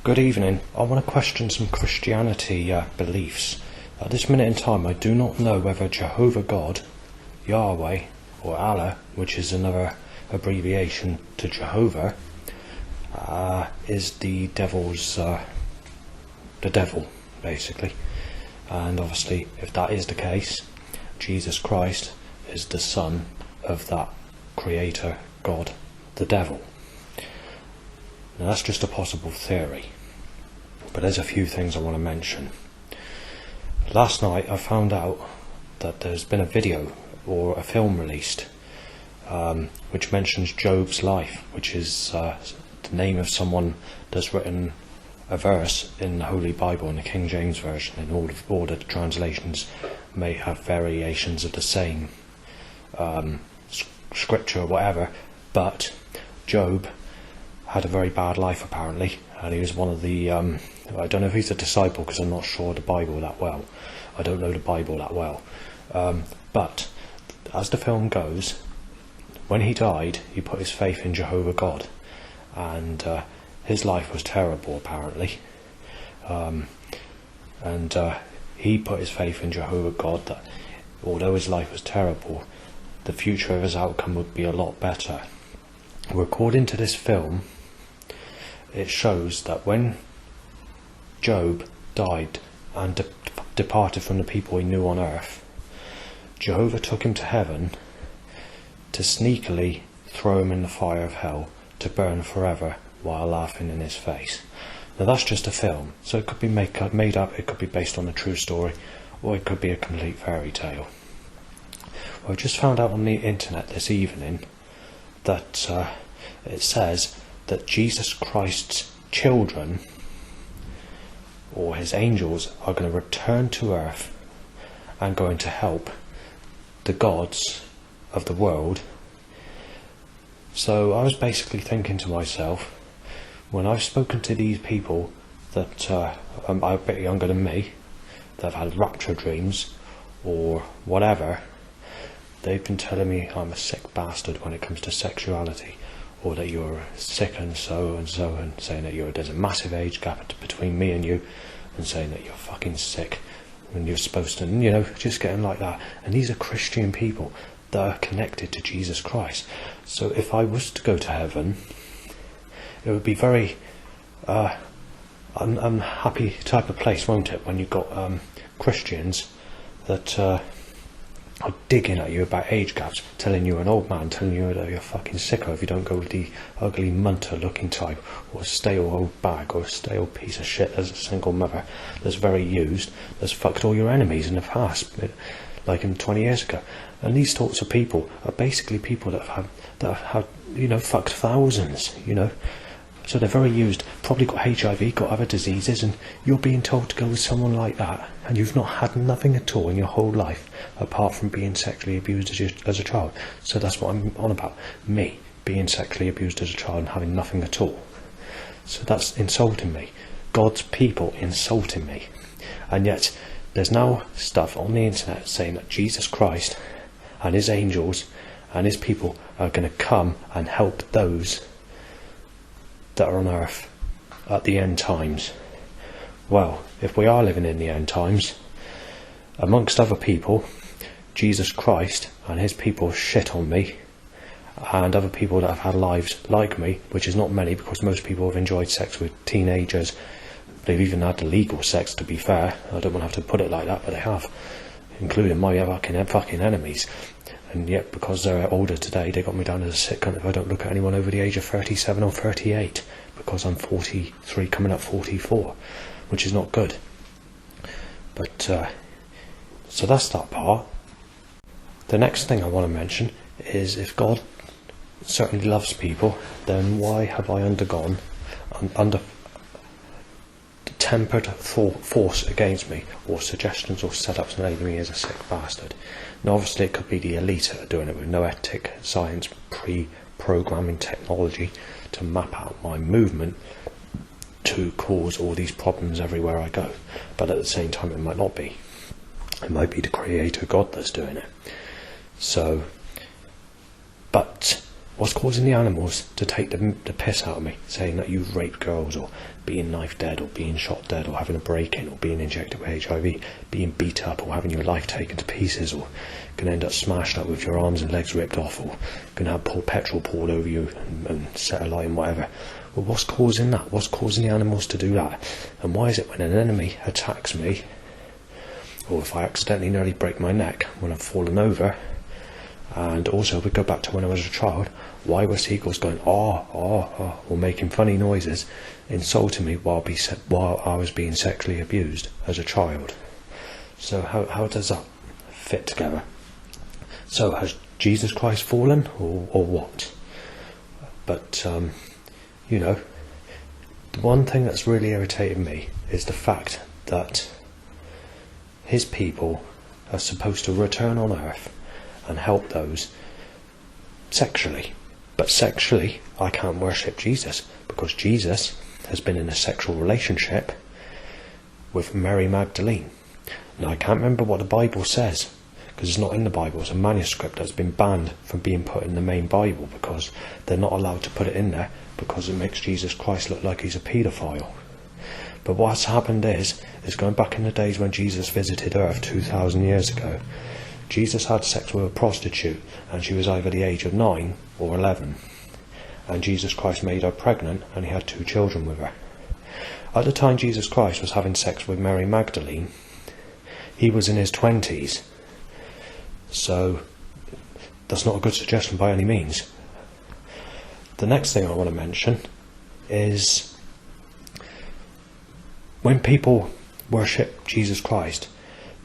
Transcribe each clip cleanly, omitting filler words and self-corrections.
Good evening. I want to question some Christianity beliefs. At this minute in time, I do not know whether Jehovah God, Yahweh, or Allah, which is another abbreviation to Jehovah, is the devil's, the devil, basically. And obviously, if that is the case, Jesus Christ is the son of that creator, God, the devil. Now that's just a possible theory, but there's a few things I want to mention. Last night I found out that there's been a video or a film released which mentions Job's life, which is the name of someone that's written a verse in the Holy Bible in the King James Version. In all the translations may have variations of the same scripture or whatever, but Job had a very bad life apparently, and he was one of the I don't know if he's a disciple because I'm not sure the Bible that well. I don't know the Bible that well, but as the film goes, when he died he put his faith in Jehovah God, and his life was terrible apparently, and he put his faith in Jehovah God that although his life was terrible, the future of his outcome would be a lot better. According to this film, it shows that when Job died and departed from the people he knew on earth, Jehovah took him to heaven to sneakily throw him in the fire of hell to burn forever while laughing in his face. Now that's just a film, so it could be made up, it could be based on a true story, or it could be a complete fairy tale. Well, I just found out on the internet this evening that it says that Jesus Christ's children, or his angels, are going to return to earth and going to help the gods of the world. So I was basically thinking to myself, when I've spoken to these people that are a bit younger than me, that have had rapture dreams or whatever, they've been telling me I'm a sick bastard when it comes to sexuality, or that you're sick and so, and saying that there's a massive age gap between me and you, and saying that you're fucking sick when you're supposed to, just getting like that. And these are Christian people that are connected to Jesus Christ. So if I was to go to heaven, it would be very unhappy type of place, won't it, when you've got Christians that are digging at you about age gaps, telling you an old man, telling you that you're fucking sicko if you don't go with the ugly munter looking type, or a stale old bag, or a stale piece of shit as a single mother that's very used, that's fucked all your enemies in the past, like in 20 years ago. And these sorts of people are basically people that have fucked thousands, so they're very used, probably got HIV, got other diseases, and you're being told to go with someone like that, and you've not had nothing at all in your whole life apart from being sexually abused as a child. So that's what I'm on about, me being sexually abused as a child and having nothing at all. So that's insulting me, God's people insulting me. And yet there's now stuff on the internet saying that Jesus Christ and his angels and his people are going to come and help those that are on earth at the end times. Well, if we are living in the end times, amongst other people, Jesus Christ and his people shit on me, and other people that have had lives like me, which is not many because most people have enjoyed sex with teenagers. They've even had illegal sex, to be fair. I don't want to have to put it like that, but they have, including my fucking enemies. And yet, because they're older today, they got me down as a sick cunt if I don't look at anyone over the age of 37 or 38, because I'm 43 coming up 44, which is not good. But so that's that part. The next thing I want to mention is, if God certainly loves people, then why have I undergone under tempered force against me, or suggestions or setups naming me as a sick bastard? Now obviously it could be the elite that are doing it with no ethic, science, pre-programming technology to map out my movement to cause all these problems everywhere I go. But at the same time it might not be. It might be the creator God that's doing it. So, but What's causing the animals to take the piss out of me, saying that you've raped girls, or being knife dead, or being shot dead, or having a break-in, or being injected with HIV, being beat up, or having your life taken to pieces, or going to end up smashed up with your arms and legs ripped off, or going to have petrol poured over you and set alight and whatever? Well, what's causing that? What's causing the animals to do that? And why is it when an enemy attacks me, or if I accidentally nearly break my neck when I've fallen over, and also if we go back to when I was a child, why were seagulls going or making funny noises, insulting me while I was being sexually abused as a child? So how does that fit together? So has Jesus Christ fallen, or what? But the one thing that's really irritated me is the fact that his people are supposed to return on earth and help those sexually. But sexually, I can't worship Jesus, because Jesus has been in a sexual relationship with Mary Magdalene. Now, I can't remember what the Bible says, because it's not in the Bible. It's a manuscript that's been banned from being put in the main Bible, because they're not allowed to put it in there, because it makes Jesus Christ look like he's a paedophile. But what's happened is going back in the days when Jesus visited Earth 2,000 years ago, Jesus had sex with a prostitute, and she was either the age of 9 or 11. And Jesus Christ made her pregnant, and he had 2 children with her. At the time Jesus Christ was having sex with Mary Magdalene, he was in his 20s. So that's not a good suggestion by any means. The next thing I want to mention is when people worship Jesus Christ,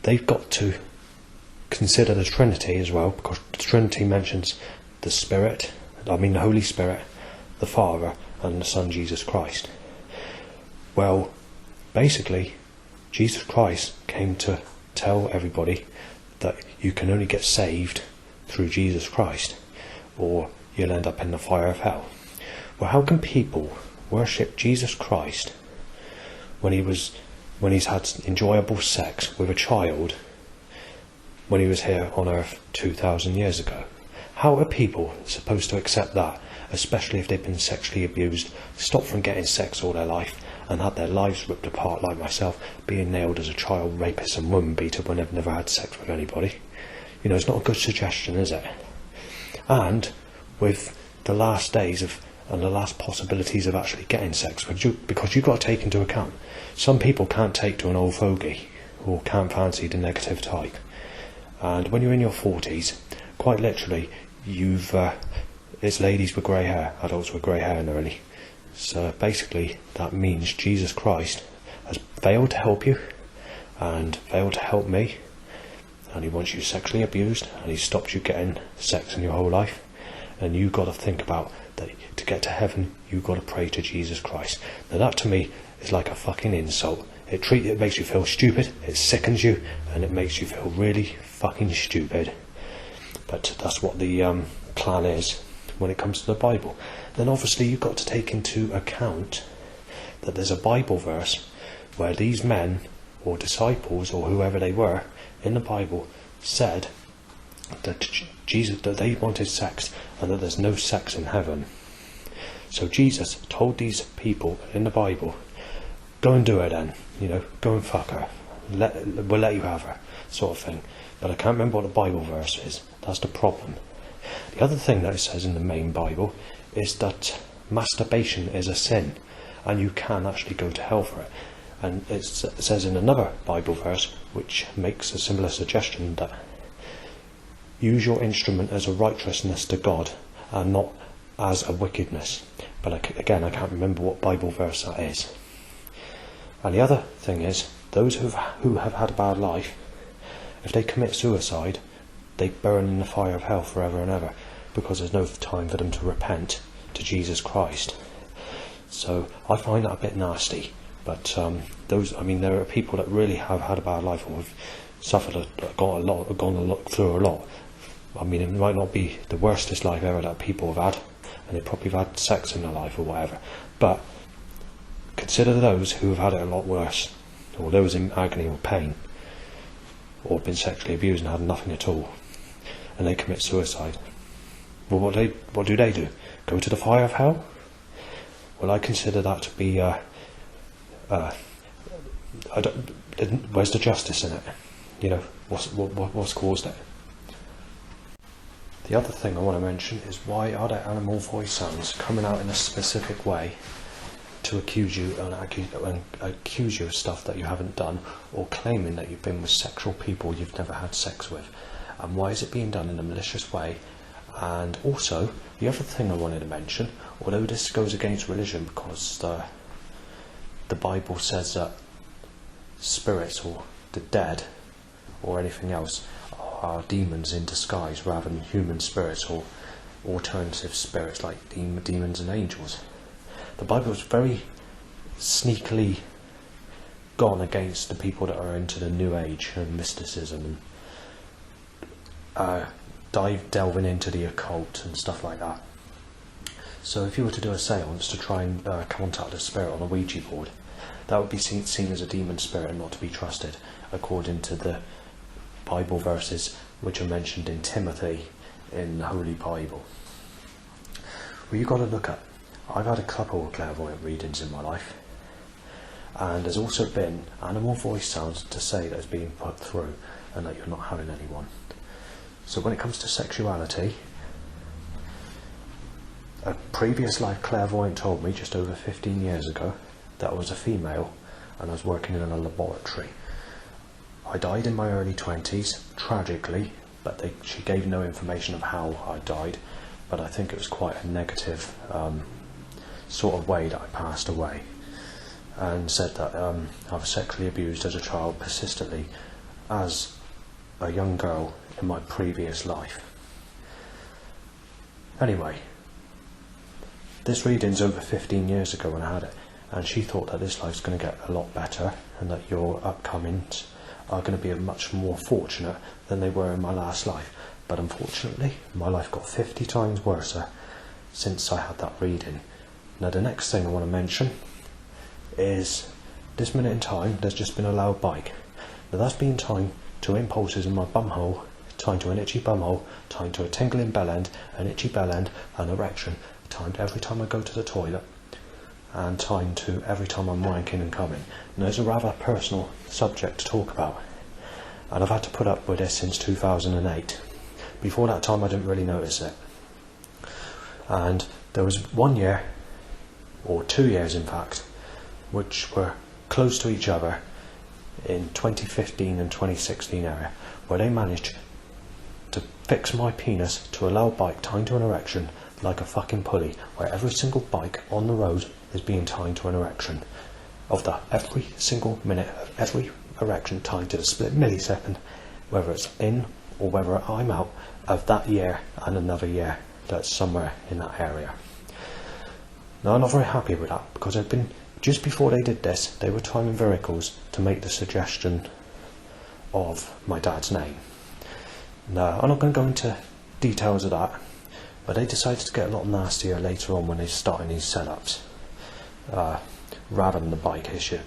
they've got to consider the Trinity as well, because the Trinity mentions the Holy Spirit, the Father, and the Son Jesus Christ. Well, basically, Jesus Christ came to tell everybody that you can only get saved through Jesus Christ, or you'll end up in the fire of hell. Well, how can people worship Jesus Christ when he's had enjoyable sex with a child when he was here on earth 2,000 years ago? How are people supposed to accept that, especially if they've been sexually abused, stopped from getting sex all their life, and had their lives ripped apart, like myself, being nailed as a child rapist and woman beater when they've never had sex with anybody? It's not a good suggestion, is it? And with the last days and the last possibilities of actually getting sex, because you've got to take into account, some people can't take to an old fogey, or can't fancy the negative type. And when you're in your 40s, quite literally, it's ladies with grey hair, adults with grey hair nearly. So basically, that means Jesus Christ has failed to help you, and failed to help me, and he wants you sexually abused, and he stopped you getting sex in your whole life. And you've got to think about that, to get to heaven, you've got to pray to Jesus Christ. Now that to me is like a fucking insult. It makes you feel stupid, it sickens you, and it makes you feel really fucking stupid. But that's what the plan is when it comes to the Bible. Then obviously you've got to take into account that there's a Bible verse where these men, or disciples, or whoever they were in the Bible, said that that they wanted sex, and that there's no sex in heaven. So Jesus told these people in the Bible, go and do her then, go and fuck her, we'll let you have her, sort of thing. But I can't remember what the Bible verse is. That's the problem. The other thing that it says in the main Bible is that masturbation is a sin, and you can actually go to hell for it. And it says in another Bible verse, which makes a similar suggestion, that use your instrument as a righteousness to God, and not as a wickedness. But again, I can't remember what Bible verse that is. And the other thing is, those who have had a bad life, if they commit suicide, they burn in the fire of hell forever and ever, because there's no time for them to repent to Jesus Christ. So I find that a bit nasty. But there are people that really have had a bad life, or have suffered gone through a lot. It might not be the worstest life ever that people have had, and they probably have had sex in their life or whatever. But consider those who have had it a lot worse, or those in agony or pain, or been sexually abused and had nothing at all, and they commit suicide. Well, what do they do? Go to the fire of hell? Well, I consider that to be, where's the justice in it? You know, what's caused it? The other thing I want to mention is, why are there animal voice sounds coming out in a specific way to accuse you and accuse you of stuff that you haven't done, or claiming that you've been with sexual people you've never had sex with? And why is it being done in a malicious way? And also, the other thing I wanted to mention, although this goes against religion, because the Bible says that spirits or the dead or anything else are demons in disguise rather than human spirits or alternative spirits like demons and angels. The Bible is very sneakily gone against the people that are into the New Age and mysticism and delving into the occult and stuff like that. So if you were to do a seance to try and contact a spirit on a Ouija board, that would be seen as a demon spirit and not to be trusted, according to the Bible verses which are mentioned in Timothy in the Holy Bible. Well, you've got to look at, I've had a couple of clairvoyant readings in my life, and there's also been animal voice sounds to say that it's being put through and that you're not having anyone. So when it comes to sexuality, a previous life clairvoyant told me just over 15 years ago that I was a female and I was working in a laboratory. I died in my early 20s, tragically, but she gave no information of how I died, but I think it was quite a negative sort of way that I passed away, and said that I was sexually abused as a child persistently as a young girl in my previous life. Anyway, this reading's over 15 years ago when I had it, and she thought that this life's going to get a lot better and that your upcomings are going to be much more fortunate than they were in my last life. But unfortunately, my life got 50 times worse since I had that reading. Now the next thing I want to mention is, this minute in time there's just been a loud bike. Now that's been timed to impulses in my bumhole, timed to an itchy bumhole, timed to a tingling bell end, an itchy bell end, an erection, timed every time I go to the toilet, and timed to every time I'm wanking and coming. Now it's a rather personal subject to talk about, and I've had to put up with this since 2008. Before that time I didn't really notice it. And there was 1 year, or 2 years in fact, which were close to each other in 2015 and 2016 area, where they managed to fix my penis to a loud bike tied to an erection like a fucking pulley, where every single bike on the road is being tied to an erection. Every single minute of every erection tied to the split millisecond, whether it's in or whether I'm out of that year and another year that's somewhere in that area. Now I'm not very happy with that, because I've been, just before they did this, they were timing vehicles to make the suggestion of my dad's name. Now I'm not going to go into details of that, but they decided to get a lot nastier later on when they started these setups, rather than the bike issue.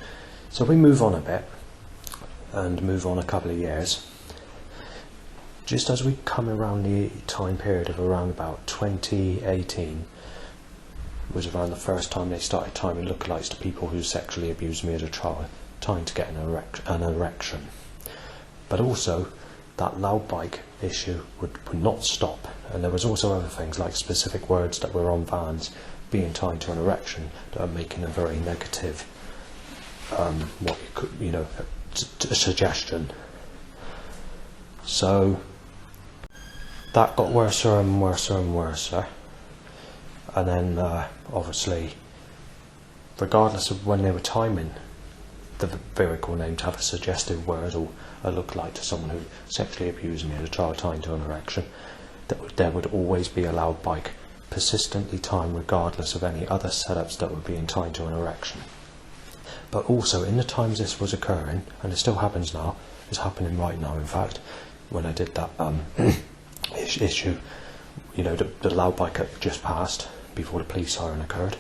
So we move on a bit, and move on a couple of years. Just as we come around the time period of around about 2018, was around the first time they started timing lookalikes to people who sexually abused me as a child, trying to get an erection. But also, that loud bike issue would not stop, and there was also other things like specific words that were on vans being tied to an erection that are making a very negative, a suggestion. So that got worse and worse and worse, and then obviously, regardless of when they were timing the vehicle name to have a suggestive word or a look-like to someone who sexually abused me as a child tied to an erection, there would always be a loud bike persistently timed regardless of any other setups that were being tied to an erection. But also, in the times this was occurring, and it still happens now, it's happening right now in fact, when I did that issue, the loud bike that just passed before the police siren occurred,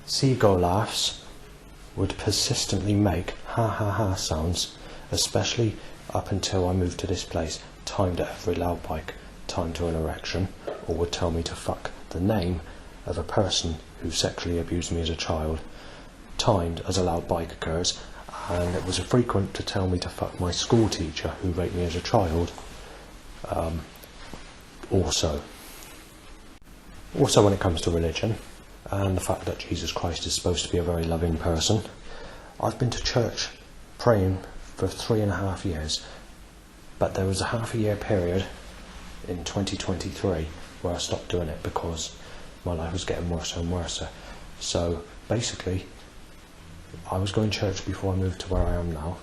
seagull laughs would persistently make ha ha ha sounds, especially up until I moved to this place, timed at every loud bike, timed to an erection, or would tell me to fuck the name of a person who sexually abused me as a child, timed as a loud bike occurs. And it was frequent to tell me to fuck my school teacher who raped me as a child, also when it comes to religion and the fact that Jesus Christ is supposed to be a very loving person, I've been to church praying for 3.5 years, but there was a half a year period in 2023 where I stopped doing it because my life was getting worse and worse. So basically, I was going to church before I moved to where I am now,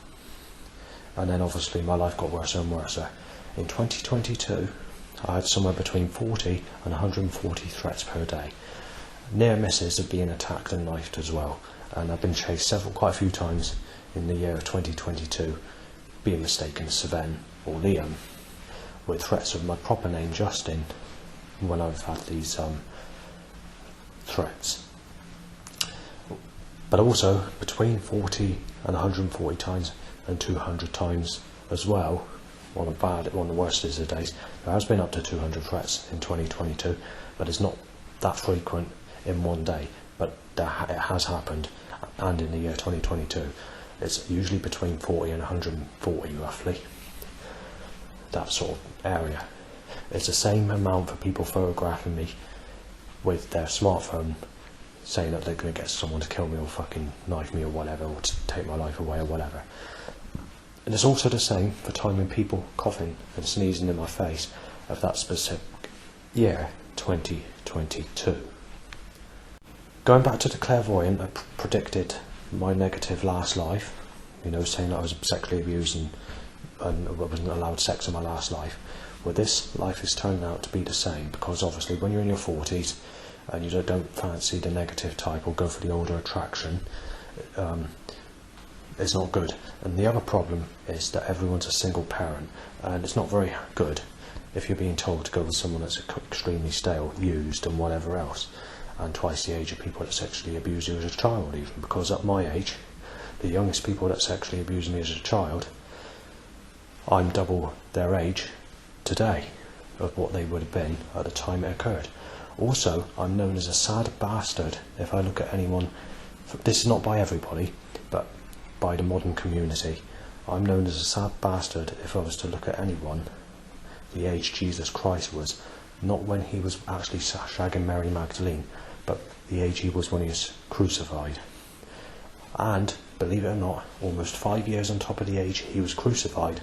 and then obviously my life got worse and worse. In 2022, I had somewhere between 40 and 140 threats per day. Near misses of being attacked and knifed as well, and I've been chased quite a few times in the year of 2022, being mistaken as Sven or Liam, with threats of my proper name Justin when I've had these threats. But also between 40 and 140 times and 200 times as well, on the worst of the days, there has been up to 200 threats in 2022, but it's not that frequent in one day, but it has happened. And in the year 2022, it's usually between 40 and 140 roughly, that sort of area. It's the same amount for people photographing me with their smartphone, saying that they're going to get someone to kill me or fucking knife me or whatever, or to take my life away or whatever. And it's also the same for timing people coughing and sneezing in my face of that specific year, 2022. Going back to the clairvoyant that predicted my negative last life, saying that I was sexually abused and wasn't allowed sex in my last life. Well, this life is turning out to be the same, because obviously when you're in your 40s and you don't fancy the negative type or go for the older attraction, it's not good. And the other problem is that everyone's a single parent, and it's not very good if you're being told to go with someone that's extremely stale, used and whatever else, and twice the age of people that sexually abuse you as a child even, because at my age, the youngest people that sexually abused me as a child, I'm double their age today of what they would have been at the time it occurred. Also, I'm known as a sad bastard if I look at anyone. This is not by everybody, but by the modern community. I'm known as a sad bastard if I was to look at anyone the age Jesus Christ was, not when he was actually shagging Mary Magdalene, but the age he was when he was crucified. And, believe it or not, almost 5 years on top of the age he was crucified,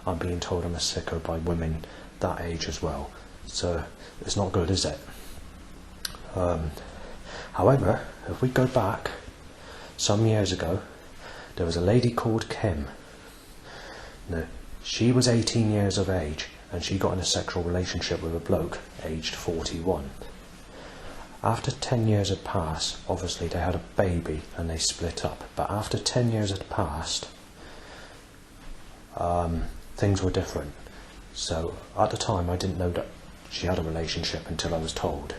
I'm being told I'm a sicko by women that age as well. So, it's not good, is it? However, if we go back some years ago, there was a lady called Kim. Now, she was 18 years of age, and she got in a sexual relationship with a bloke aged 41. After 10 years had passed, obviously they had a baby and they split up. But after 10 years had passed, things were different. So at the time I didn't know that she had a relationship until I was told.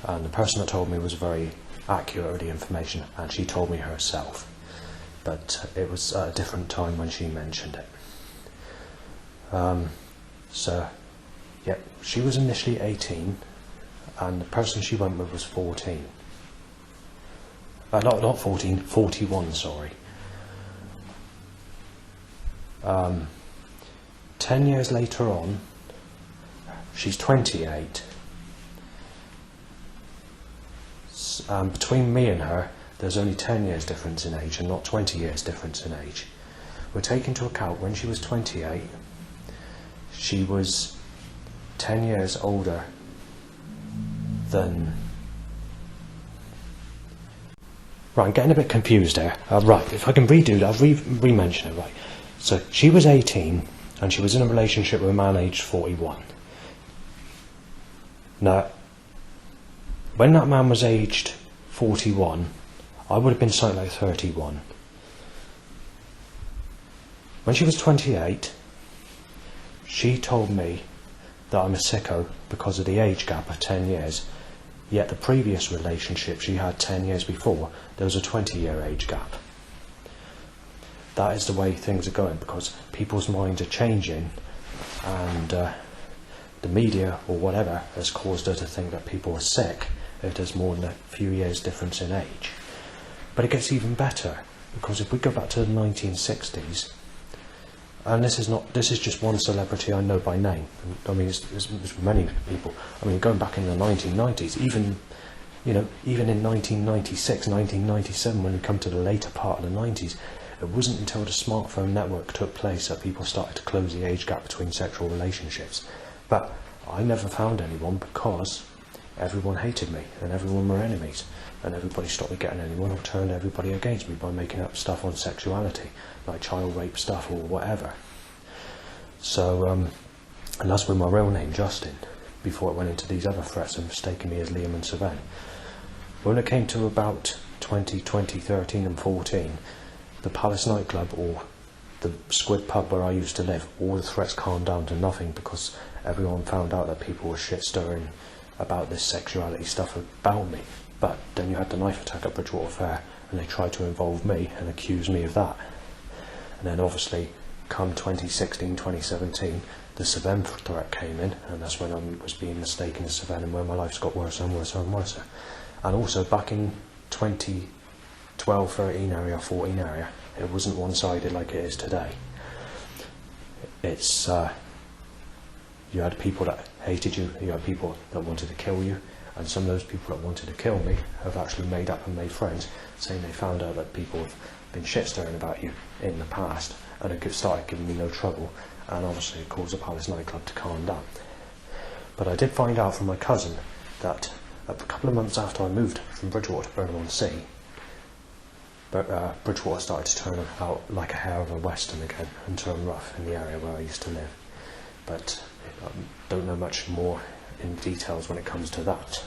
And the person that told me was very accurate with the information, and she told me herself. But it was at a different time when she mentioned it. So, yeah, she was initially 18, and the person she went with was 14. Not 14, 41, sorry. 10 years later on, she's 28. Between me and her, there's only 10 years difference in age and not 20 years difference in age. We're taking into account when she was 28, she was 10 years older than... Right, I'm getting a bit confused there. Right, if I can redo that, I'll re-mention it, right. So, she was 18, and she was in a relationship with a man aged 41. Now, when that man was aged 41, I would have been something like 31. When she was 28, she told me that I'm a sicko because of the age gap of 10 years, yet the previous relationship she had 10 years before, there was a 20-year age gap. That is the way things are going, because people's minds are changing and the media or whatever has caused her to think that people are sick if there's more than a few years difference in age. But it gets even better, because if we go back to the 1960s, and this is just one celebrity I know by name. I mean, it's many people. I mean, going back in the 1990s, even in 1996, 1997, when we come to the later part of the 90s, it wasn't until the smartphone network took place that people started to close the age gap between sexual relationships. But I never found anyone, because everyone hated me and everyone were enemies, and everybody stopped me getting anyone or turned everybody against me by making up stuff on sexuality, like child rape stuff or whatever. So, and that's with my real name, Justin, before it went into these other threats and mistaking me as Liam and Savannah. When it came to about 2013 and 14, the Palace nightclub, or the Squid pub where I used to live, all the threats calmed down to nothing, because everyone found out that people were shit stirring about this sexuality stuff about me. But then you had the knife attack at Bridgewater Fair, and they tried to involve me and accuse me of that. And then obviously, come 2016, 2017, the Savannah threat came in, and that's when I was being mistaken as Savannah, and where my life's got worse and worse and worse. And also back in 2012, 13 area, 14 area, it wasn't one-sided like it is today. It's you had people that hated you, you had people that wanted to kill you, and some of those people that wanted to kill me have actually made up and made friends, saying they found out that people have been shit-stirring about you in the past, and it started giving me no trouble, and obviously it caused the Palace nightclub to calm down. But I did find out from my cousin that a couple of months after I moved from Bridgewater to Burnham-on-Sea, Bridgewater started to turn out like a hair of a western again, and turn rough in the area where I used to live. But I don't know much more in details when it comes to that.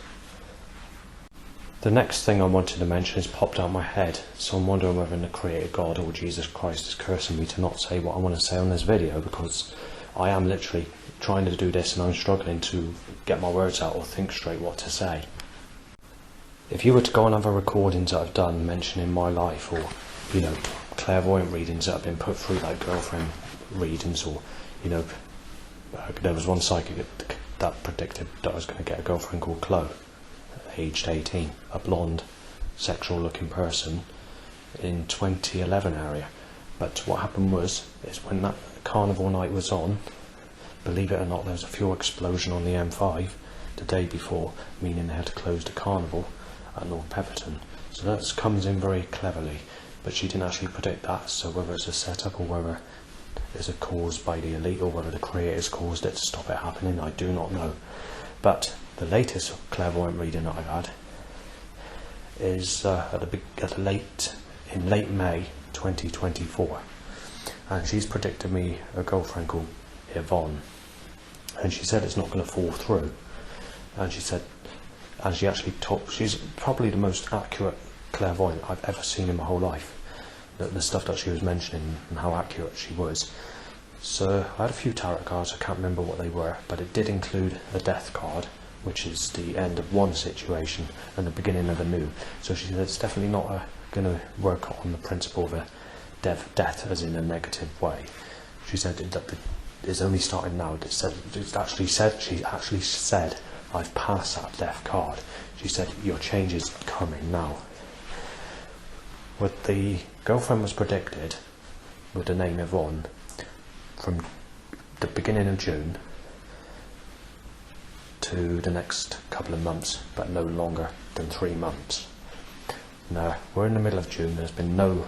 The next thing I wanted to mention has popped out my head, so I'm wondering whether the Creator God or Jesus Christ is cursing me to not say what I want to say on this video, because I am literally trying to do this and I'm struggling to get my words out or think straight what to say. If you were to go on other recordings that I've done mentioning my life, or clairvoyant readings that have been put through, like girlfriend readings, or there was one psychic that predicted that I was going to get a girlfriend called Chloe, aged 18, a blonde, sexual-looking person in 2011 area. But what happened was, when that carnival night was on, believe it or not, there was a fuel explosion on the M5 the day before, meaning they had to close the carnival at North Petherton. So that comes in very cleverly, but she didn't actually predict that. So whether it's a setup or whether it's a cause by the elite, or whether the creators caused it to stop it happening, I do not know. But the latest clairvoyant reading that I've had is in late May 2024, and she's predicted me a girlfriend called Yvonne, and she said it's not going to fall through, and she actually she's probably the most accurate clairvoyant I've ever seen in my whole life, the stuff that she was mentioning and how accurate she was. So I had a few tarot cards, I can't remember what they were, but it did include a death card, which is the end of one situation and the beginning of a new. So she said it's definitely not going to work on the principle of a death as in a negative way. She said that it's only starting now. She actually said I've passed that death card. She said your change is coming now. What the girlfriend was predicted with the name Yvonne from the beginning of June to the next couple of months, but no longer than 3 months. Now, we're in the middle of June, there's been no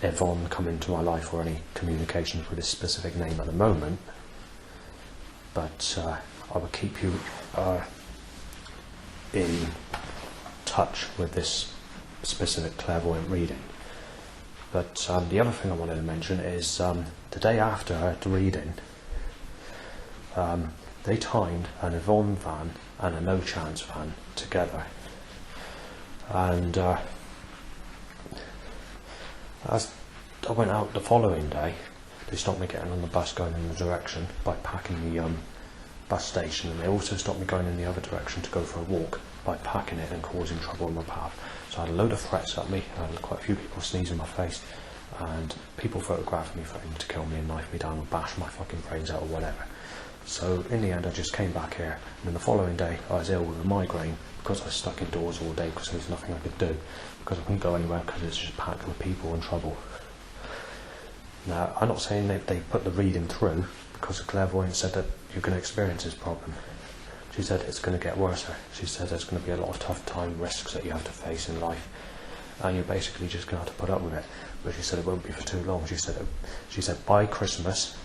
Yvonne come into my life or any communications with this specific name at the moment, but I will keep you in touch with this specific clairvoyant reading. But the other thing I wanted to mention is the day after I had the reading, they timed an Yvonne van and a No Chance van together, and as I went out the following day, they stopped me getting on the bus going in the direction by packing the bus station, and they also stopped me going in the other direction to go for a walk by packing it and causing trouble in my path. So I had a load of threats at me, I had quite a few people sneezing in my face, and people photographed me threatening to kill me and knife me down or bash my fucking brains out or whatever. So in the end I just came back here, and then the following day I was ill with a migraine because I was stuck indoors all day because there was nothing I could do, because I couldn't go anywhere because it's just packed with people and trouble. Now, I'm not saying that they put the reading through, because the clairvoyant said that you're going to experience this problem. She said it's going to get worse. She said there's going to be a lot of tough time risks that you have to face in life, and you're basically just going to have to put up with it. But she said it won't be for too long. She said by Christmas,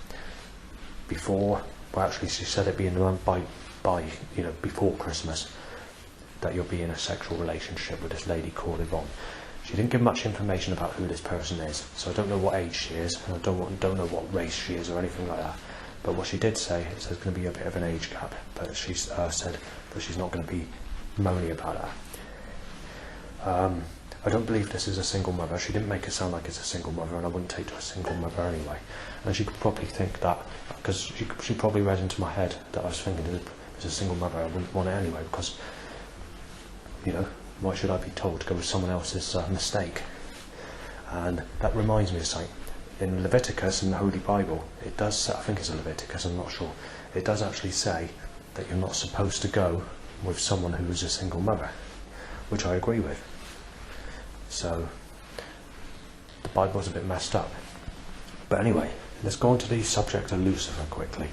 before, well actually she said it'd be in the month by before Christmas, that you'll be in a sexual relationship with this lady called Yvonne. She didn't give much information about who this person is, so I don't know what age she is, and I don't know what race she is or anything like that. But what she did say is there's going to be a bit of an age gap, but she said that she's not going to be moany about that. I don't believe this is a single mother. She didn't make it sound like it's a single mother, and I wouldn't take to a single mother anyway. And she could probably think that, because she probably read into my head that I was thinking it's a single mother. I wouldn't want it anyway, because, why should I be told to go with someone else's mistake? And that reminds me of something. In Leviticus, in the Holy Bible, it does, I think it's in Leviticus, I'm not sure, it does actually say that you're not supposed to go with someone who is a single mother, which I agree with. So, the Bible's a bit messed up. But anyway, let's go on to the subject of Lucifer quickly.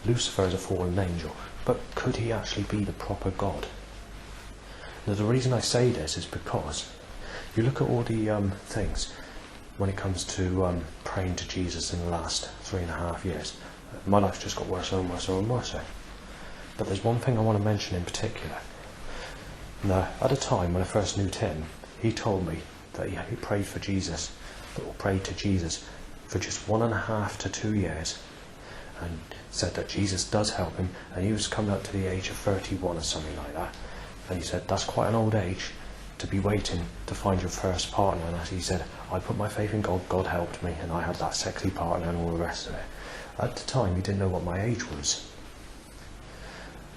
Lucifer is a fallen angel, but could he actually be the proper God? Now, the reason I say this is because you look at all the things when it comes to praying to Jesus in the last 3.5 years. My life's just got worse and worse and worse. But there's one thing I want to mention in particular. Now, at a time when I first knew Tim, he told me that he prayed for Jesus, or prayed to Jesus for just 1.5 to 2 years, and said that Jesus does help him, and he was coming up to the age of 31 or something like that. And he said, that's quite an old age to be waiting to find your first partner. And as he said, I put my faith in God, God helped me, and I had that sexy partner and all the rest of it. At the time, he didn't know what my age was.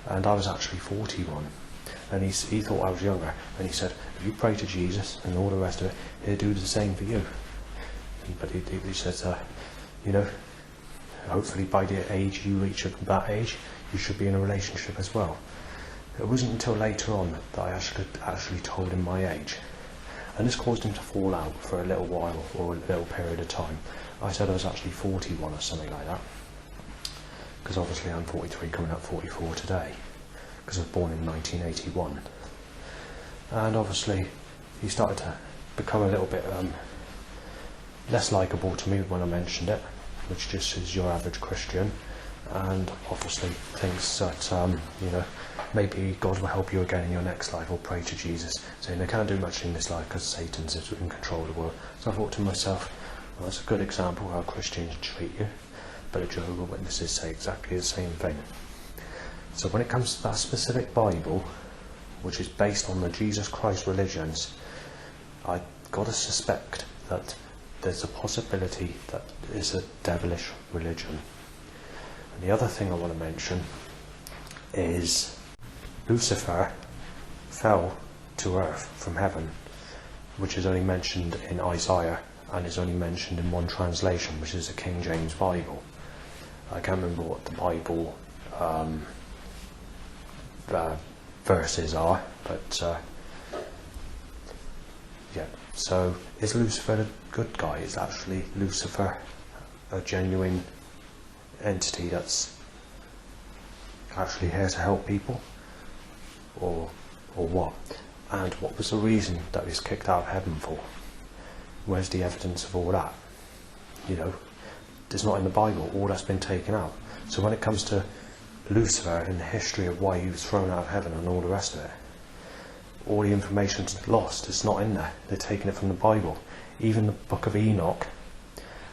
And I was actually 41. And he thought I was younger. And he said, if you pray to Jesus and all the rest of it, he'll do the same for you. But he said, hopefully by the age you reach that age, you should be in a relationship as well. It wasn't until later on that I actually told him my age, and this caused him to fall out for a little while, or a little period of time. I said I was actually 41 or something like that, because obviously I'm 43 coming up 44 today, because I was born in 1981. And obviously he started to become a little bit less likeable to me when I mentioned it, which just is your average Christian, and obviously thinks that maybe God will help you again in your next life, or pray to Jesus, saying they can't do much in this life because Satan's in control of the world. So I thought to myself, well, that's a good example of how Christians treat you, but the Jehovah's Witnesses say exactly the same thing. So when it comes to that specific Bible, which is based on the Jesus Christ religions, I've got to suspect that there's a possibility that it's a devilish religion. And the other thing I want to mention is Lucifer fell to earth from heaven, which is only mentioned in Isaiah, and is only mentioned in one translation, which is the King James Bible. I can't remember what the Bible verses are, but yeah. So is Lucifer a good guy? Is actually Lucifer a genuine entity that's actually here to help people, or what? And what was the reason that he was kicked out of heaven for? Where's the evidence of all that? It's not in the Bible. All that's been taken out. So when it comes to Lucifer and the history of why he was thrown out of heaven and all the rest of it, all the information's lost. It's not in there. They're taking it from the Bible, even the Book of Enoch.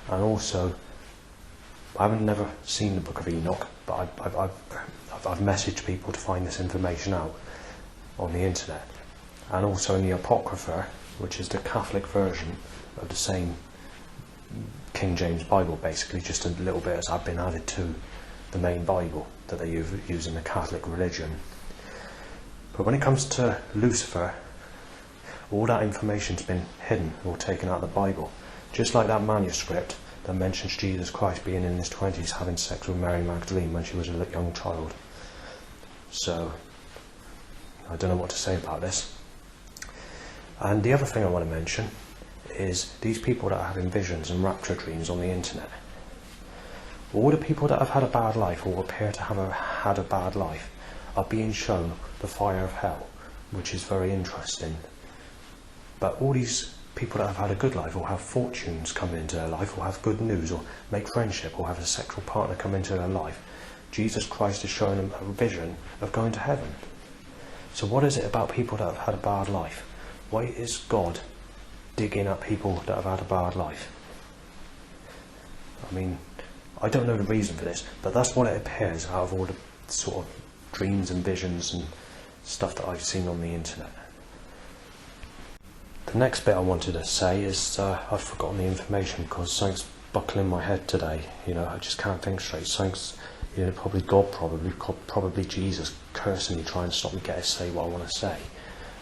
And also, I haven't never seen the Book of Enoch, but I've messaged people to find this information out on the internet. And also in the Apocrypha, which is the Catholic version of the same King James Bible, basically just a little bit has been added to the main Bible that they use in the Catholic religion. But when it comes to Lucifer, all that information's been hidden or taken out of the Bible. Just like that manuscript that mentions Jesus Christ being in his 20s having sex with Mary Magdalene when she was a young child. So, I don't know what to say about this. And the other thing I want to mention is these people that are having visions and rapture dreams on the internet. All the people that have had a bad life or appear to have had a bad life are being shown the fire of hell, which is very interesting. But all these people that have had a good life or have fortunes come into their life or have good news or make friendship or have a sexual partner come into their life, Jesus Christ is showing them a vision of going to heaven. So what is it about people that have had a bad life? Why is God digging at people that have had a bad life? I mean, I don't know the reason for this, but that's what it appears out of all the sort of dreams and visions and stuff that I've seen on the internet. The next bit I wanted to say is I've forgotten the information because something's buckling my head today. I just can't think straight. Something's, probably God, probably Jesus cursing me, trying to stop me getting to say what I want to say.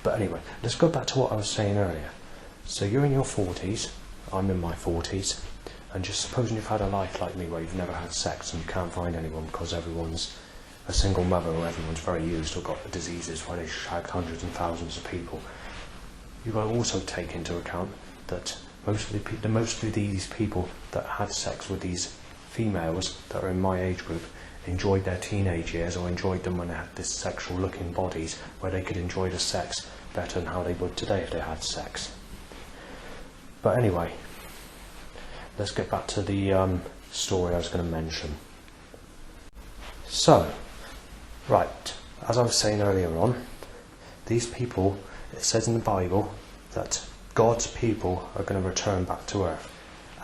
But anyway, let's go back to what I was saying earlier. So you're in your 40s, I'm in my 40s, and just supposing you've had a life like me where you've never had sex and you can't find anyone because everyone's a single mother or everyone's very used or got the diseases where they shagged hundreds and thousands of people. You've got to also take into account that most of these people that had sex with these females that are in my age group enjoyed their teenage years or enjoyed them when they had this sexual looking bodies where they could enjoy the sex better than how they would today if they had sex. But anyway, let's get back to the story I was going to mention. So, right, as I was saying earlier on, these people, it says in the Bible that God's people are going to return back to earth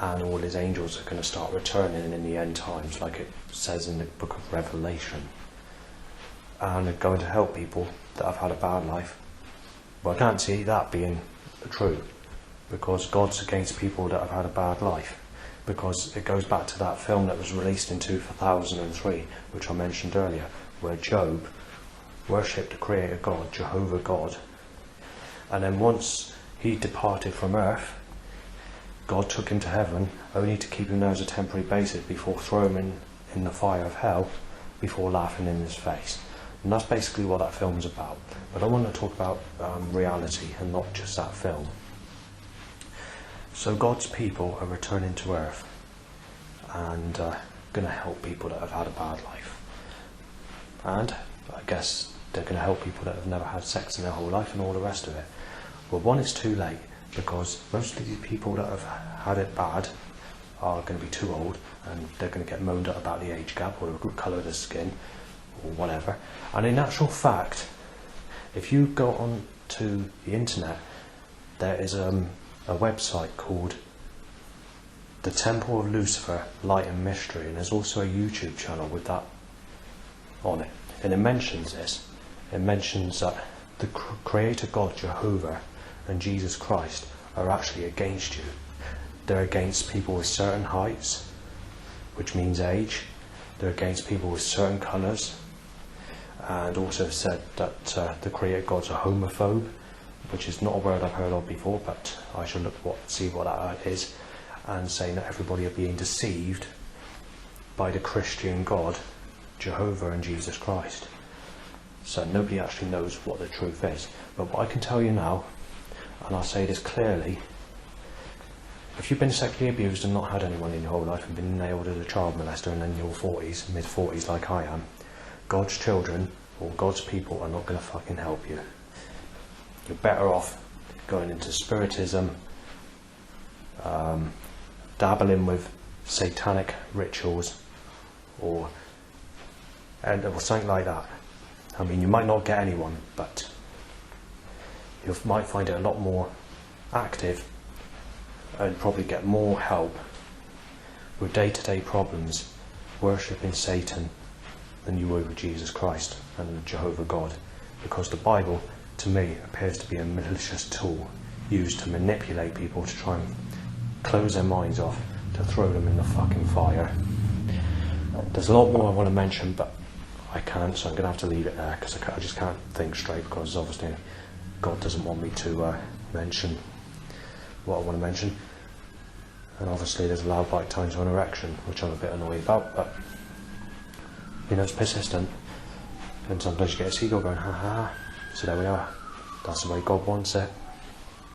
and all his angels are going to start returning in the end times, like it says in the book of Revelation, and they're going to help people that have had a bad life. Well, I can't see that being true, because God's against people that have had a bad life, because it goes back to that film that was released in 2003, which I mentioned earlier, where Job worshipped the creator God, Jehovah God, and then once he departed from earth, God took him to heaven only to keep him there as a temporary basis before throwing him in the fire of hell, before laughing in his face. And that's basically what that film's about. But I want to talk about reality and not just that film. So God's people are returning to earth and going to help people that have had a bad life. And I guess they're going to help people that have never had sex in their whole life and all the rest of it. Well, one, it's too late, because most of these people that have had it bad are going to be too old and they're going to get moaned at about the age gap or the colour of the skin or whatever. And in actual fact, if you go on to the internet, there is a website called The Temple of Lucifer, Light and Mystery, and there's also a YouTube channel with that on it. And it mentions this. It mentions that the Creator God, Jehovah, and Jesus Christ are actually against you. They're against people with certain heights, which means age. They're against people with certain colours. And also said that the Creator God's a homophobe, which is not a word I've heard of before, but I shall see what that is. And saying that everybody are being deceived by the Christian God, Jehovah and Jesus Christ. So nobody actually knows what the truth is. But what I can tell you now, and I'll say this clearly, if you've been sexually abused and not had anyone in your whole life and been nailed as a child molester and in your 40s, mid-40s like I am, God's children or God's people are not going to fucking help you. You're better off going into spiritism, dabbling with satanic rituals or something like that. I mean, you might not get anyone, but you might find it a lot more active and probably get more help with day-to-day problems worshipping Satan than you would with Jesus Christ and Jehovah God, because the Bible, to me, appears to be a malicious tool used to manipulate people to try and close their minds off, to throw them in the fucking fire. There's a lot more I want to mention, but I can't, so I'm going to have to leave it there, because I just can't think straight, because obviously God doesn't want me to mention what I want to mention. And obviously there's allowed bike time to an erection, which I'm a bit annoyed about, but you know, it's persistent. And sometimes you get a seagull going, ha ha ha. So there we are. That's the way God wants it.